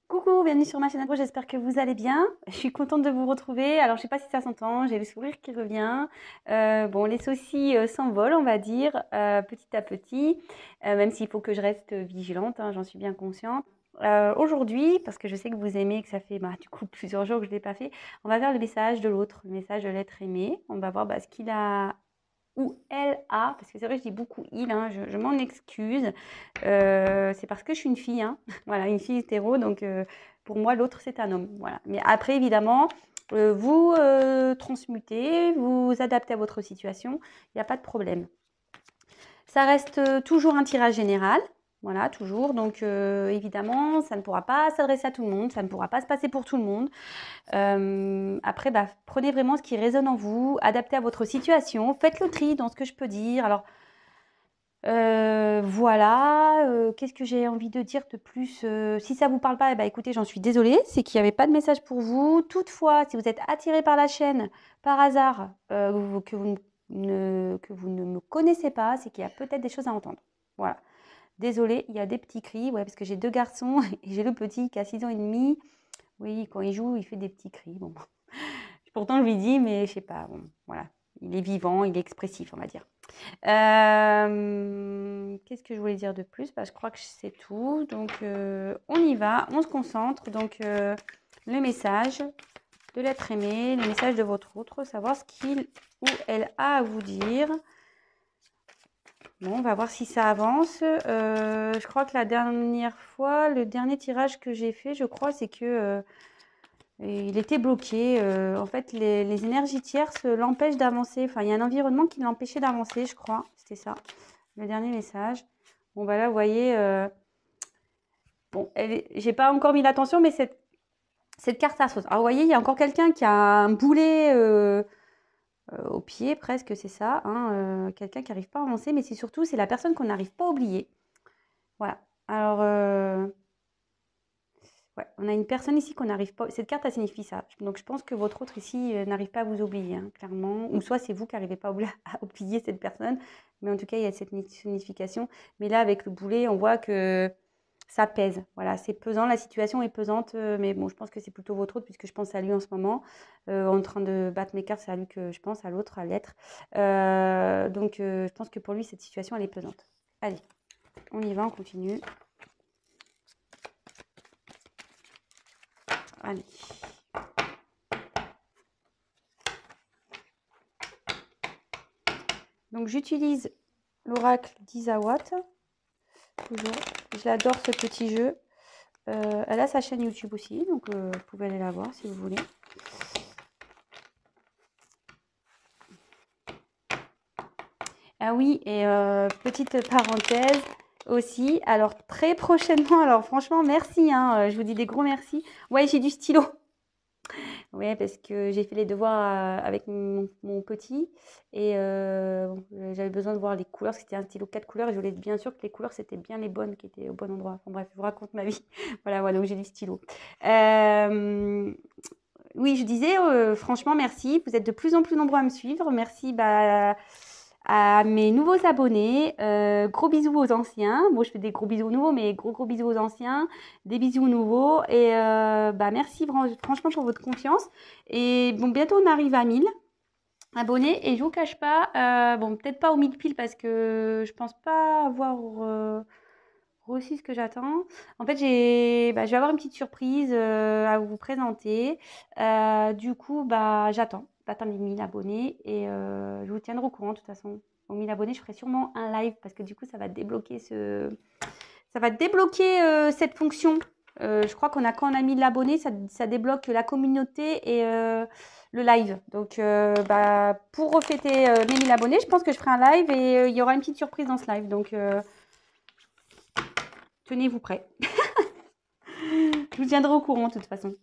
Coucou, bienvenue sur ma chaîne Agro, j'espère que vous allez bien. Je suis contente de vous retrouver. Alors, je sais pas si ça s'entend, j'ai le sourire qui revient. Bon, les soucis s'envolent, on va dire, petit à petit, même s'il faut que je reste vigilante, hein, j'en suis bien consciente. Aujourd'hui, parce que je sais que vous aimez, que ça fait du coup plusieurs jours que je ne l'ai pas fait, on va faire le message de l'autre, le message de l'être aimé. On va voir ce qu'il a ou elle a, parce que c'est vrai que je dis beaucoup il, hein, je m'en excuse. C'est parce que je suis une fille, hein. Voilà, une fille hétéro, donc pour moi l'autre c'est un homme. Voilà. Mais après évidemment, vous transmutez, vous adaptez à votre situation, il n'y a pas de problème. Ça reste toujours un tirage général. Voilà, toujours. Donc, évidemment, ça ne pourra pas s'adresser à tout le monde, ça ne pourra pas se passer pour tout le monde. Après, prenez vraiment ce qui résonne en vous, adaptez à votre situation, faites le tri dans ce que je peux dire. Alors, voilà, qu'est-ce que j'ai envie de dire de plus? Si ça vous parle pas, écoutez, j'en suis désolée, c'est qu'il n'y avait pas de message pour vous. Toutefois, si vous êtes attiré par la chaîne, par hasard, que vous ne me connaissez pas, c'est qu'il y a peut-être des choses à entendre. Voilà. Désolée, il y a des petits cris, ouais, parce que j'ai 2 garçons et j'ai le petit qui a 6 ans et demi. Oui, quand il joue, il fait des petits cris. Bon, pourtant je lui dis, mais je sais pas, bon, voilà. Il est vivant, il est expressif, on va dire. Qu'est-ce que je voulais dire de plus? Je crois que c'est tout. Donc, on y va, on se concentre. Donc, le message de l'être aimé, le message de votre autre, savoir ce qu'il ou elle a à vous dire. Bon, on va voir si ça avance. Je crois que la dernière fois, le dernier tirage que j'ai fait, je crois, c'est que il était bloqué. En fait, les énergies tierces l'empêchent d'avancer. Enfin, il y a un environnement qui l'empêchait d'avancer, je crois. C'était ça, le dernier message. Bon, là, vous voyez, bon, j'ai pas encore mis l'attention, mais cette carte à sauce. Alors, vous voyez, il y a encore quelqu'un qui a un boulet au pied, presque, c'est ça. Hein, quelqu'un qui n'arrive pas à avancer, mais c'est surtout, c'est la personne qu'on n'arrive pas à oublier. Voilà. Alors, ouais, on a une personne ici qu'on n'arrive pas. Cette carte, elle signifie ça. Donc, je pense que votre autre ici n'arrive pas à vous oublier, hein, clairement. Ou soit c'est vous qui n'arrivez pas à oublier cette personne. Mais en tout cas, il y a cette signification. Mais là, avec le boulet, on voit que ça pèse. Voilà, c'est pesant. La situation est pesante. Mais bon, je pense que c'est plutôt votre autre, puisque je pense à lui en ce moment. En train de battre mes cartes, c'est à lui que je pense, à l'autre, à l'être. Donc, je pense que pour lui, cette situation, elle est pesante. Allez, on y va, on continue. Allez. Donc j'utilise l'oracle d'Isawat, toujours. Je l'adore ce petit jeu. Elle a sa chaîne YouTube aussi, donc vous pouvez aller la voir si vous voulez. Ah oui, et petite parenthèse aussi, alors très prochainement, alors franchement merci, hein, je vous dis des gros merci. Ouais, j'ai du stylo. Oui, parce que j'ai fait les devoirs avec mon petit et j'avais besoin de voir les couleurs, parce que c'était un stylo 4 couleurs et je voulais être bien sûr que les couleurs c'était bien les bonnes qui étaient au bon endroit. Enfin bref, je vous raconte ma vie. Voilà, donc j'ai du stylo. Oui, je disais, franchement, merci. Vous êtes de plus en plus nombreux à me suivre. Merci à mes nouveaux abonnés. Gros bisous aux anciens. Bon, je fais des gros bisous aux nouveaux, mais gros bisous aux anciens. Des bisous aux nouveaux. Et merci franchement pour votre confiance. Et bon, bientôt on arrive à 1000 abonnés. Et je vous cache pas, bon, peut-être pas aux 1000 piles parce que je pense pas avoir reçu ce que j'attends. En fait, je vais avoir une petite surprise à vous présenter. Du coup, j'attends d'atteindre les 1000 abonnés et je vous tiendrai au courant de toute façon. Aux 1000 abonnés, je ferai sûrement un live parce que du coup, ça va débloquer cette fonction. Je crois quand on a 1000 abonnés, ça débloque la communauté et le live. Donc, pour refêter mes 1000 abonnés, je pense que je ferai un live et il y aura une petite surprise dans ce live. Donc, tenez-vous prêts. Je vous tiendrai au courant de toute façon.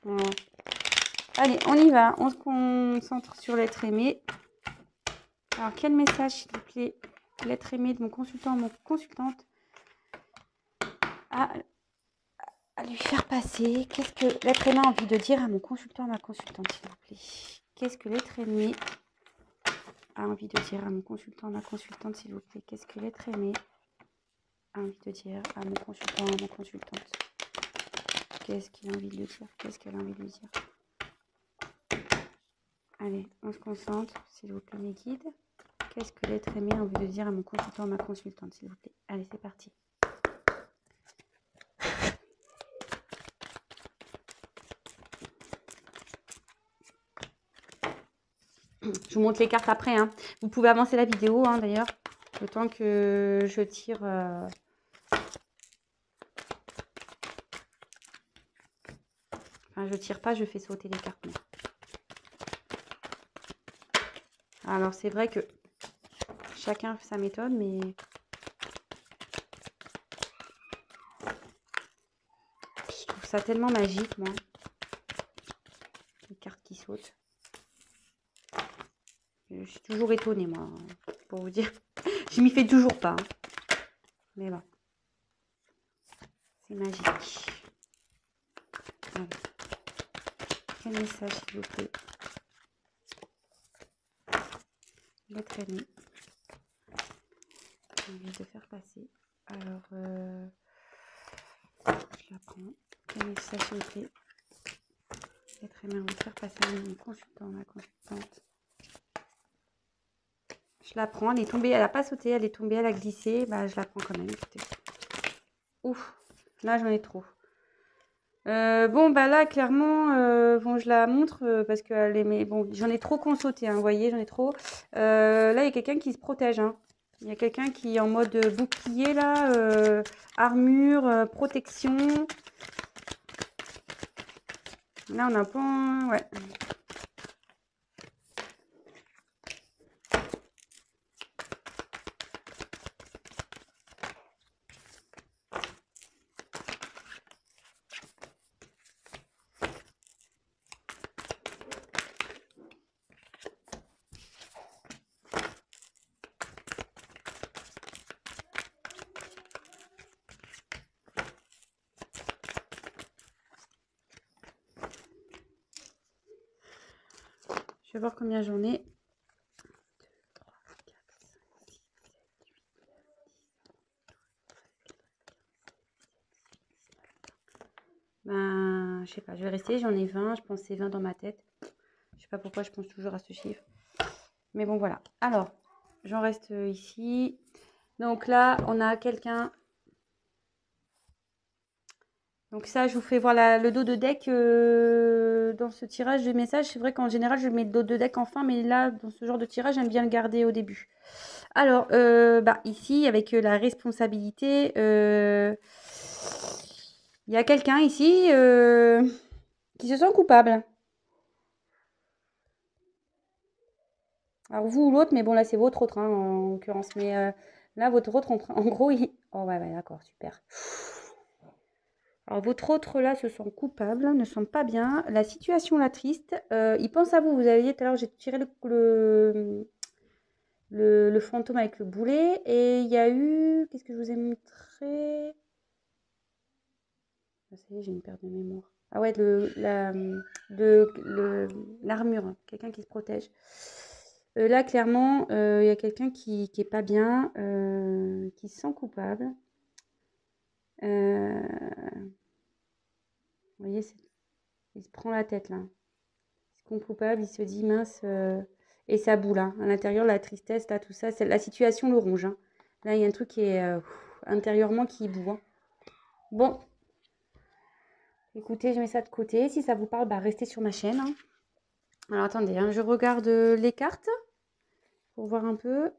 Voilà. Allez, on y va. On se concentre sur l'être aimé. Alors, quel message, s'il vous plaît, l'être aimé de mon consultant, mon consultante, à lui faire passer? Qu'est-ce que l'être aimé a envie de dire à mon consultant, à ma consultante, s'il vous plaît? Qu'est-ce que l'être aimé a envie de dire à mon consultant, à ma consultante, s'il vous plaît? Qu'est-ce que l'être aimé a envie de dire à mon consultant, à ma consultante? Qu'est-ce qu'il a envie de lui dire? Qu'est-ce qu'elle a envie de lui dire? Allez, on se concentre, s'il vous plaît, mes guides. Qu'est-ce que l'être aimé a envie de dire à mon consultant, à ma consultante, s'il vous plaît? Allez, c'est parti. Je vous montre les cartes après. Hein. Vous pouvez avancer la vidéo, hein, d'ailleurs, le temps que je tire... Enfin, je tire pas, je fais sauter les cartes. Alors, c'est vrai que chacun fait sa méthode, mais... Je trouve ça tellement magique, moi. Les cartes qui sautent. Je suis toujours étonnée, moi, pour vous dire. Je m'y fais toujours pas. Hein. Mais bon. C'est magique. Voilà. Quel message, s'il vous plaît? L'être aimé. J'ai envie de faire passer. Alors, je la prends. Quel message, s'il vous plaît? L'être aimé, on va faire passer à mon consultant, ma consultante. Je la prends, elle est tombée, elle n'a pas sauté, elle est tombée, elle a glissé. Bah, je la prends quand même, écoutez. Ouf, là, j'en ai trop. Bon, bah là, clairement, bon, je la montre parce qu'elle est... Mais bon, j'en ai trop qu'on sauté, hein, vous voyez, j'en ai trop. Là, il y a quelqu'un qui se protège, hein. Il y a quelqu'un qui est en mode bouclier, là, armure, protection. Là, on a un point... Ouais. Je vais voir combien j'en ai. Ben, je sais pas, je vais rester, j'en ai 20, je pense que c'est 20 dans ma tête. Je sais pas pourquoi je pense toujours à ce chiffre. Mais bon, voilà. Alors, j'en reste ici. Donc là, on a quelqu'un. Donc ça, je vous fais voir le dos de deck dans ce tirage de message. C'est vrai qu'en général, je mets le dos de deck en fin, mais là, dans ce genre de tirage, j'aime bien le garder au début. Alors, bah, ici, avec la responsabilité, il y a quelqu'un ici qui se sent coupable. Alors, vous ou l'autre, mais bon, là, c'est votre autre, hein, en l'occurrence. Mais là, votre autre, en gros, il... Oh, ouais, d'accord, super. Alors, votre autre, là, se sent coupable, ne sent pas bien. La situation, la triste. Il pense à vous. Vous avez dit tout à l'heure, j'ai tiré le fantôme avec le boulet. Et il y a eu... Qu'est-ce que je vous ai montré? Ah, ça y est, j'ai une perte de mémoire. Ah ouais, l'armure, hein, quelqu'un qui se protège. Là, clairement, il y a quelqu'un qui est pas bien, qui se sent coupable. Vous voyez, il se prend la tête là. Il se sent coupable, il se dit mince, et ça boule hein. À l'intérieur, la tristesse, là, tout ça, la situation le ronge. Hein. Là, il y a un truc qui est intérieurement qui boue. Hein. Bon, écoutez, je mets ça de côté. Si ça vous parle, bah, restez sur ma chaîne. Hein. Alors attendez, hein, je regarde les cartes pour voir un peu.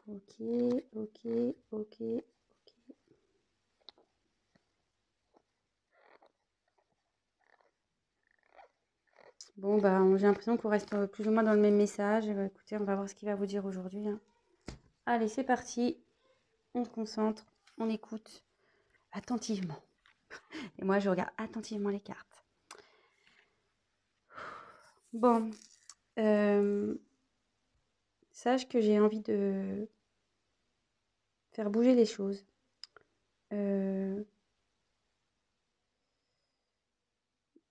Ok, ok, ok, ok. Bon, bah, j'ai l'impression qu'on reste plus ou moins dans le même message. Bah, écoutez, on va voir ce qu'il va vous dire aujourd'hui. Hein. Allez, c'est parti. On se concentre, on écoute attentivement. Et moi, je regarde attentivement les cartes. Bon, sache que j'ai envie de faire bouger les choses.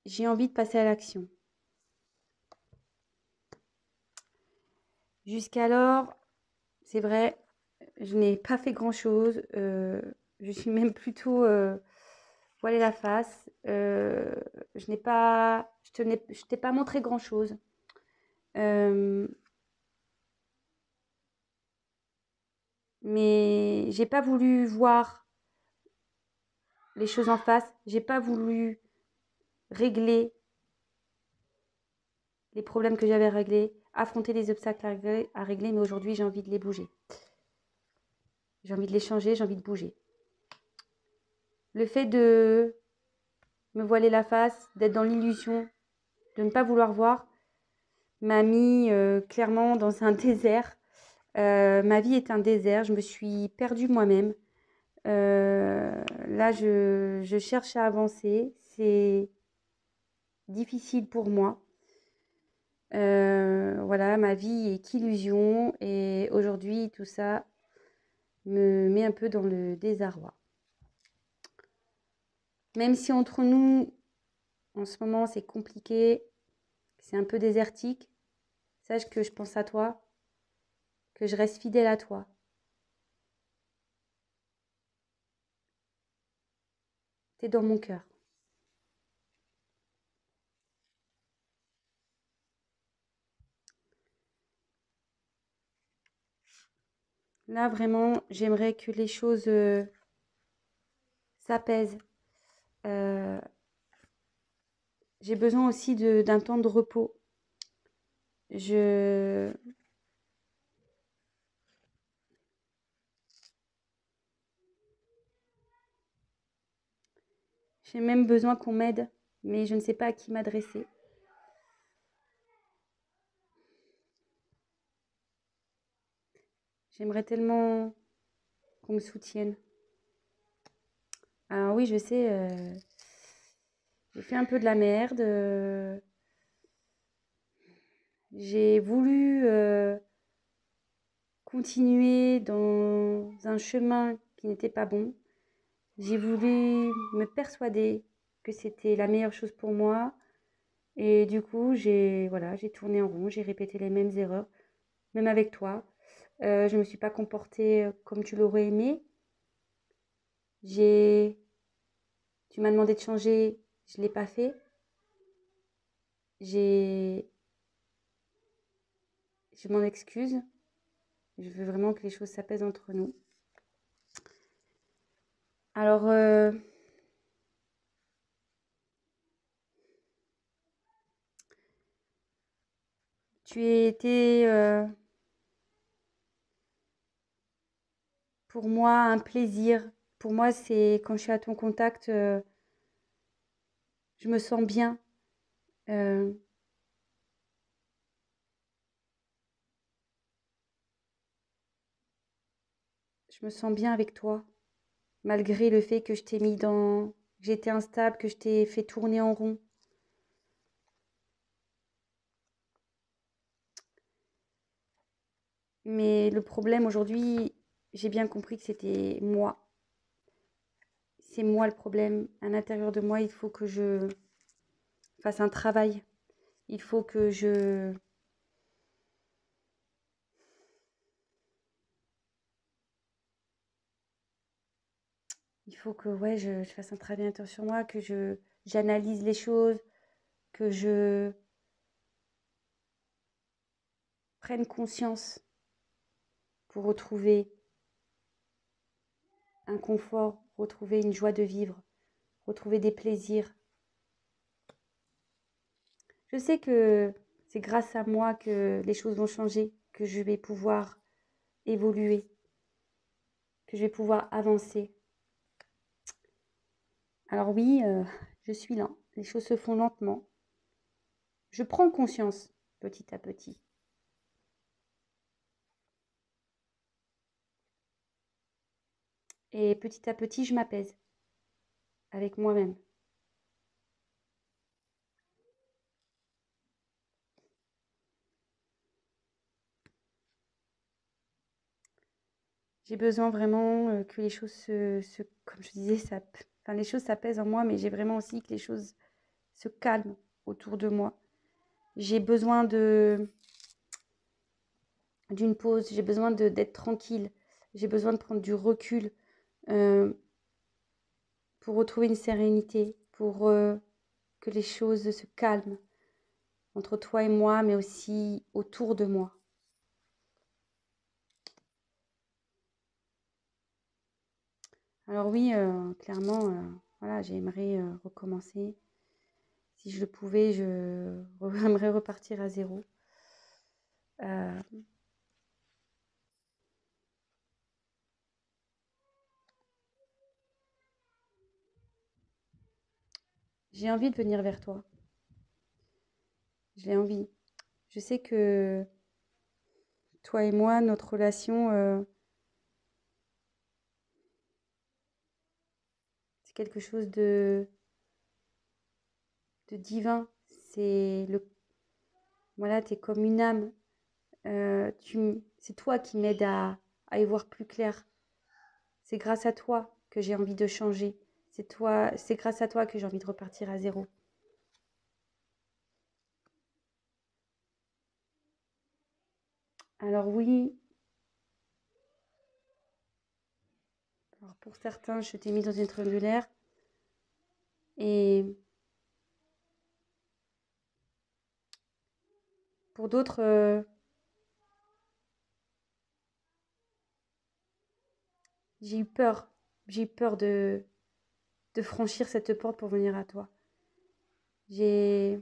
J'ai envie de passer à l'action. Jusqu'alors, c'est vrai, je n'ai pas fait grand-chose. Je suis même plutôt voiler la face. Je t'ai pas montré grand-chose. Mais j'ai pas voulu voir les choses en face. J'ai pas voulu régler les problèmes que j'avais réglés, affronter les obstacles à régler, mais aujourd'hui j'ai envie de les bouger. J'ai envie de les changer, j'ai envie de bouger. Le fait de me voiler la face, d'être dans l'illusion, de ne pas vouloir voir, m'a mis clairement dans un désert. Ma vie est un désert, je me suis perdue moi-même. Là, je cherche à avancer, c'est difficile pour moi. Voilà, ma vie est qu'illusion et aujourd'hui, tout ça me met un peu dans le désarroi. Même si entre nous, en ce moment, c'est compliqué, c'est un peu désertique, sache que je pense à toi, que je reste fidèle à toi. T'es dans mon cœur. Là, vraiment, j'aimerais que les choses s'apaisent. Euh, j'ai besoin aussi d'un temps de repos. Je, j'ai même besoin qu'on m'aide, mais je ne sais pas à qui m'adresser. J'aimerais tellement qu'on me soutienne. Alors oui, je sais, j'ai fait un peu de la merde. J'ai voulu continuer dans un chemin qui n'était pas bon. J'ai voulu me persuader que c'était la meilleure chose pour moi. Et du coup, voilà, j'ai tourné en rond, j'ai répété les mêmes erreurs, même avec toi. Je ne me suis pas comportée comme tu l'aurais aimé. J'ai, Tu m'as demandé de changer, je ne l'ai pas fait. J'ai, je m'en excuse. Je veux vraiment que les choses s'apaisent entre nous. Alors, tu as été pour moi un plaisir. Pour moi, c'est quand je suis à ton contact, je me sens bien. Euh, je me sens bien avec toi, malgré le fait que je t'ai mis dans, que j'étais instable, que je t'ai fait tourner en rond. Mais le problème aujourd'hui, j'ai bien compris que c'était moi. C'est moi le problème. À l'intérieur de moi, il faut que je fasse un travail. Il faut que il faut que ouais, je fasse un travail intérieur sur moi, que j'analyse les choses, que je prenne conscience pour retrouver un confort, retrouver une joie de vivre, retrouver des plaisirs. Je sais que c'est grâce à moi que les choses vont changer, que je vais pouvoir évoluer, que je vais pouvoir avancer. Alors oui, je suis lent, les choses se font lentement. Je prends conscience petit à petit. Et petit à petit, je m'apaise avec moi-même. J'ai besoin vraiment que les choses comme je disais, enfin, les choses s'apaisent en moi, mais j'ai vraiment aussi que les choses se calment autour de moi. J'ai besoin d'une pause, j'ai besoin d'être tranquille, j'ai besoin de prendre du recul, euh, pour retrouver une sérénité, pour que les choses se calment entre toi et moi, mais aussi autour de moi. Alors oui, clairement, voilà, j'aimerais recommencer. Si je le pouvais, j'aimerais repartir à zéro. Euh, j'ai envie de venir vers toi. J'ai envie. Je sais que toi et moi, notre relation, c'est quelque chose de divin. C'est le, voilà, t'es comme une âme. C'est toi qui m'aide à y voir plus clair. C'est grâce à toi que j'ai envie de changer. C'est grâce à toi que j'ai envie de repartir à zéro. Alors oui, alors pour certains, je t'ai mis dans une triangulaire et pour d'autres, j'ai eu peur. J'ai eu peur de franchir cette porte pour venir à toi. J'ai,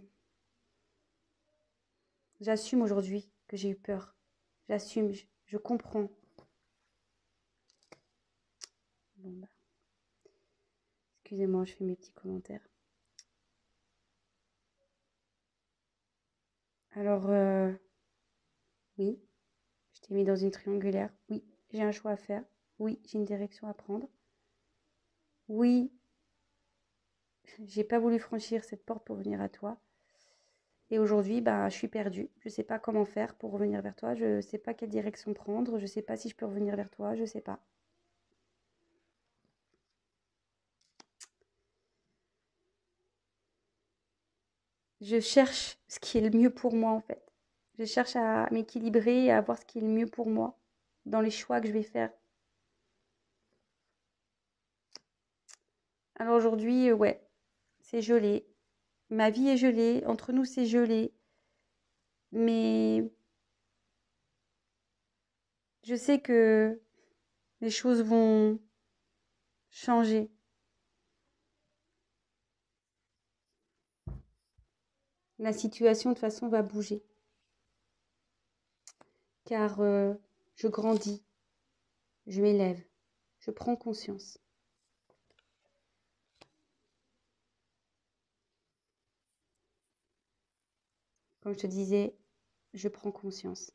j'assume aujourd'hui que j'ai eu peur. J'assume, je comprends. Bon, bah, excusez-moi, je fais mes petits commentaires. Alors, oui, je t'ai mis dans une triangulaire. Oui, j'ai un choix à faire. Oui, j'ai une direction à prendre. Oui, j'ai pas voulu franchir cette porte pour venir à toi. Et aujourd'hui, bah, je suis perdue. Je ne sais pas comment faire pour revenir vers toi. Je ne sais pas quelle direction prendre. Je ne sais pas si je peux revenir vers toi. Je ne sais pas. Je cherche ce qui est le mieux pour moi, en fait. Je cherche à m'équilibrer et à voir ce qui est le mieux pour moi dans les choix que je vais faire. Alors aujourd'hui, ouais, c'est gelé. Ma vie est gelée. Entre nous, c'est gelé. Mais je sais que les choses vont changer. La situation, de toute façon, va bouger. Car je grandis, je m'élève, je prends conscience. Comme je te disais, je prends conscience.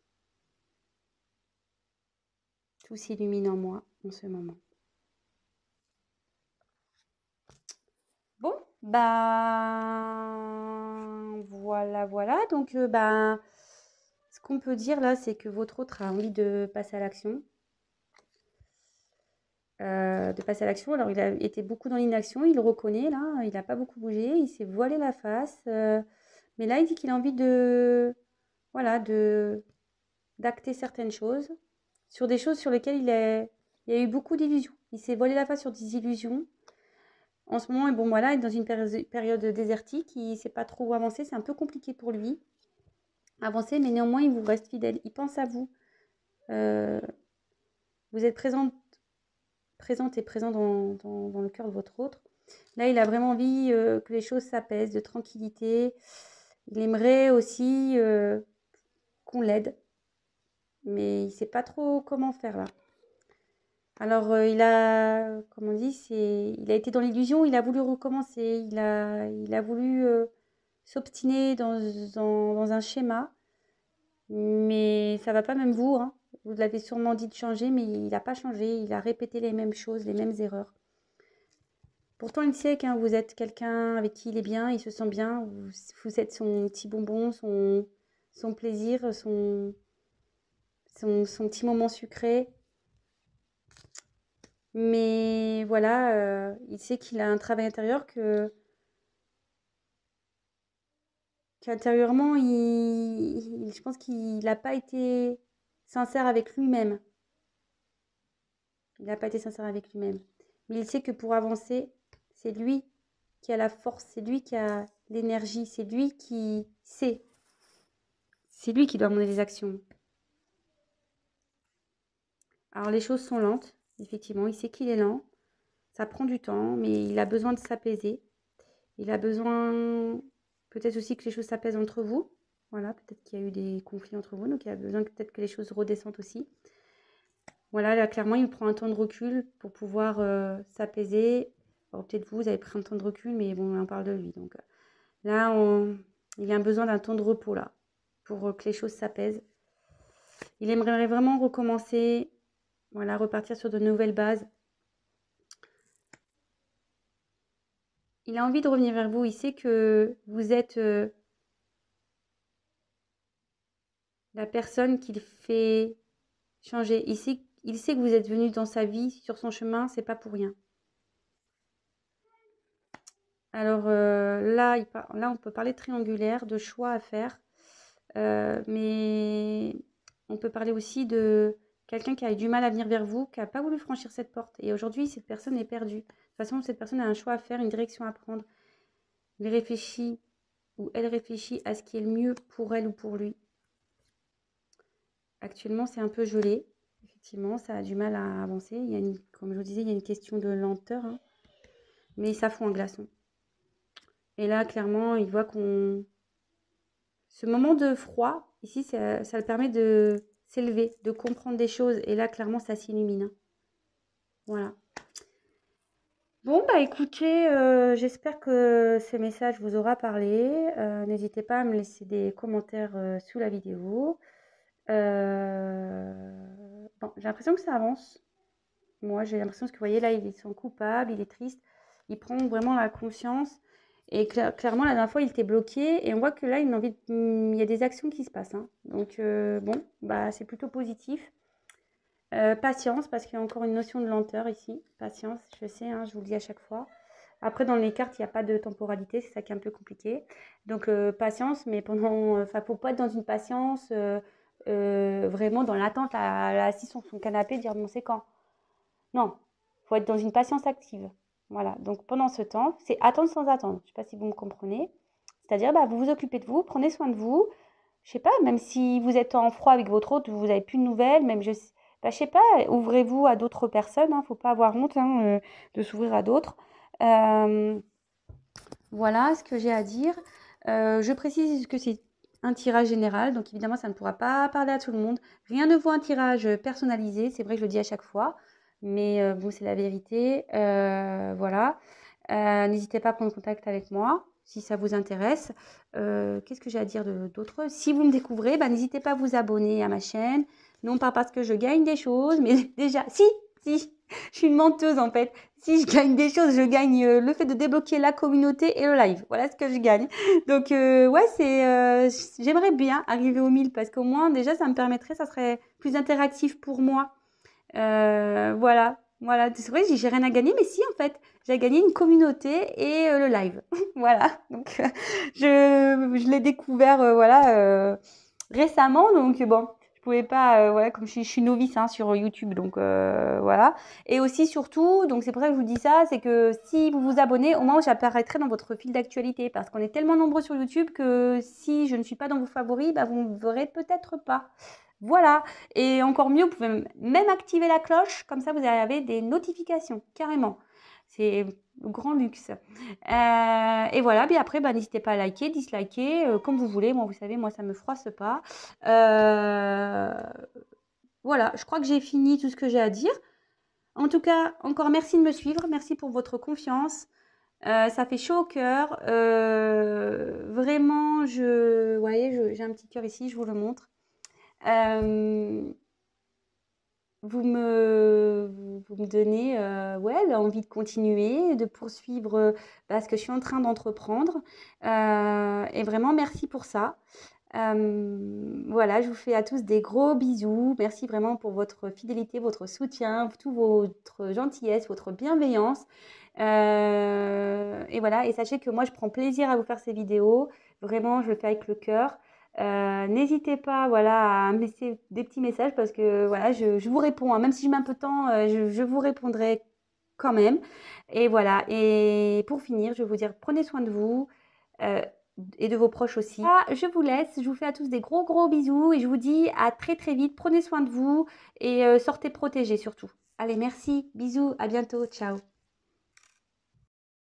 Tout s'illumine en moi en ce moment. Bon, ben voilà, voilà. Donc, ben, ce qu'on peut dire là, c'est que votre autre a envie de passer à l'action. Alors, il a été beaucoup dans l'inaction, il le reconnaît là, il n'a pas beaucoup bougé, il s'est voilé la face. Mais là, il dit qu'il a envie voilà, d'acter certaines choses, sur des choses sur lesquelles il y a eu beaucoup d'illusions. Il s'est voilé la face sur des illusions. En ce moment, bon, voilà, il est dans une période désertique, il ne sait pas trop où avancer, c'est un peu compliqué pour lui. Avancer, mais néanmoins, il vous reste fidèle. Il pense à vous. Euh, vous êtes présente et présent dans le cœur de votre autre. Là, il a vraiment envie que les choses s'apaisent, de tranquillité. Il aimerait aussi qu'on l'aide, mais il ne sait pas trop comment faire là. Alors, comme on dit, il a été dans l'illusion, il a voulu recommencer, il a voulu s'obstiner dans un schéma, mais ça va pas, même vous, hein. Vous l'avez sûrement dit de changer, mais il n'a pas changé, il a répété les mêmes choses, les mêmes erreurs. Pourtant, il sait que vous êtes quelqu'un avec qui il est bien, il se sent bien, vous êtes son petit bonbon, son plaisir, son petit moment sucré. Mais voilà, il sait qu'il a un travail intérieur qu'intérieurement, je pense qu'il n'a pas été sincère avec lui-même. Il n'a pas été sincère avec lui-même. Mais il sait que pour avancer, c'est lui qui a la force, c'est lui qui a l'énergie, c'est lui qui sait. C'est lui qui doit mener les actions. Alors les choses sont lentes, effectivement, il sait qu'il est lent. Ça prend du temps, mais il a besoin de s'apaiser. Il a besoin peut-être aussi que les choses s'apaisent entre vous. Voilà, peut-être qu'il y a eu des conflits entre vous, donc il a besoin peut-être que les choses redescendent aussi. Voilà, là, clairement, il prend un temps de recul pour pouvoir s'apaiser. Alors, peut-être vous avez pris un temps de recul, mais bon, on parle de lui. Donc là, il a besoin d'un temps de repos, là, pour que les choses s'apaisent. Il aimerait vraiment recommencer, voilà, repartir sur de nouvelles bases. Il a envie de revenir vers vous. Il sait que vous êtes la personne qu'il fait changer. Il sait que vous êtes venu dans sa vie, sur son chemin, c'est pas pour rien. Alors là, on peut parler de triangulaire, de choix à faire, mais on peut parler aussi de quelqu'un qui a eu du mal à venir vers vous, qui n'a pas voulu franchir cette porte. Et aujourd'hui, cette personne est perdue. De toute façon, cette personne a un choix à faire, une direction à prendre. Il réfléchit ou elle réfléchit à ce qui est le mieux pour elle ou pour lui. Actuellement, c'est un peu gelé. Effectivement, ça a du mal à avancer. Comme je vous disais, il y a une question de lenteur, hein, mais ça fond un glaçon. Et là, clairement, il voit qu'on... Ce moment de froid, ici, ça le permet de s'élever, de comprendre des choses. Et là, clairement, ça s'illumine, hein. Voilà. Bon, bah écoutez, j'espère que ce message vous aura parlé. N'hésitez pas à me laisser des commentaires sous la vidéo. Bon, j'ai l'impression que ça avance. Moi, j'ai l'impression que, vous voyez, là, il se sent coupable, il est triste. Il prend vraiment la conscience. Et clairement, la dernière fois, il était bloqué. Et on voit que là, il y a des actions qui se passent, hein. Donc, bon, bah, c'est plutôt positif. Patience, parce qu'il y a encore une notion de lenteur ici. Patience, je sais, hein, je vous le dis à chaque fois. Après, dans les cartes, il n'y a pas de temporalité, c'est ça qui est un peu compliqué. Donc, patience, mais enfin, faut pas être dans une patience vraiment dans l'attente, assis sur son canapé, dire bon, c'est quand. Non, faut être dans une patience active. Voilà, donc pendant ce temps, c'est attendre sans attendre. Je ne sais pas si vous me comprenez. C'est-à-dire, bah, vous vous occupez de vous, prenez soin de vous. Je sais pas, même si vous êtes en froid avec votre autre, vous n'avez plus de nouvelles, même bah, je sais pas, ouvrez-vous à d'autres personnes, hein, faut pas avoir honte, hein, de s'ouvrir à d'autres. Voilà ce que j'ai à dire. Je précise que c'est un tirage général, donc évidemment ça ne pourra pas parler à tout le monde. Rien ne vaut un tirage personnalisé, c'est vrai que je le dis à chaque fois, mais bon, c'est la vérité. Voilà. N'hésitez pas à prendre contact avec moi si ça vous intéresse. Qu'est-ce que j'ai à dire d'autre? Si vous me découvrez, bah, n'hésitez pas à vous abonner à ma chaîne. Non pas parce que je gagne des choses, mais déjà, si, je suis une menteuse en fait. Si je gagne des choses, je gagne le fait de débloquer la communauté et le live. Voilà ce que je gagne. Donc ouais, j'aimerais bien arriver aux 1000 parce qu'au moins déjà ça me permettrait, ça serait plus interactif pour moi. Voilà. C'est vrai, j'ai rien à gagner, mais si en fait, j'ai gagné une communauté et le live. Voilà. Donc je l'ai découvert récemment, donc bon. Je pouvais pas, voilà, comme je suis novice, hein, sur YouTube, donc voilà. Et aussi surtout, donc c'est pour ça que je vous dis ça, c'est que si vous vous abonnez, au moins j'apparaîtrai dans votre fil d'actualité, parce qu'on est tellement nombreux sur YouTube que si je ne suis pas dans vos favoris, bah, vous ne me verrez peut-être pas. Voilà. Et encore mieux, vous pouvez même activer la cloche, comme ça vous avez des notifications, carrément. C'est le grand luxe. Et voilà, puis après, bah, n'hésitez pas à liker, disliker, comme vous voulez. Moi, vous savez, moi, ça me froisse pas. Voilà, je crois que j'ai fini tout ce que j'ai à dire. En tout cas, encore merci de me suivre. Merci pour votre confiance. Ça fait chaud au cœur. Vraiment, vous voyez, j'ai un petit cœur ici, je vous le montre. Vous me donnez ouais, l'envie de continuer, de poursuivre ce que je suis en train d'entreprendre. Et vraiment, merci pour ça. Voilà, je vous fais à tous des gros bisous. Merci vraiment pour votre fidélité, votre soutien, toute votre gentillesse, votre bienveillance. Et voilà, et sachez que moi, je prends plaisir à vous faire ces vidéos. Vraiment, je le fais avec le cœur. N'hésitez pas, voilà, à me laisser des petits messages parce que voilà, je vous réponds, hein. Même si je mets un peu de temps, je vous répondrai quand même. Et voilà. Et pour finir, je vais vous dire, prenez soin de vous. euh, et de vos proches aussi. Ah, je vous laisse, je vous fais à tous des gros gros bisous et je vous dis à très très vite. Prenez soin de vous et sortez protégés surtout. Allez, merci, bisous, à bientôt, ciao.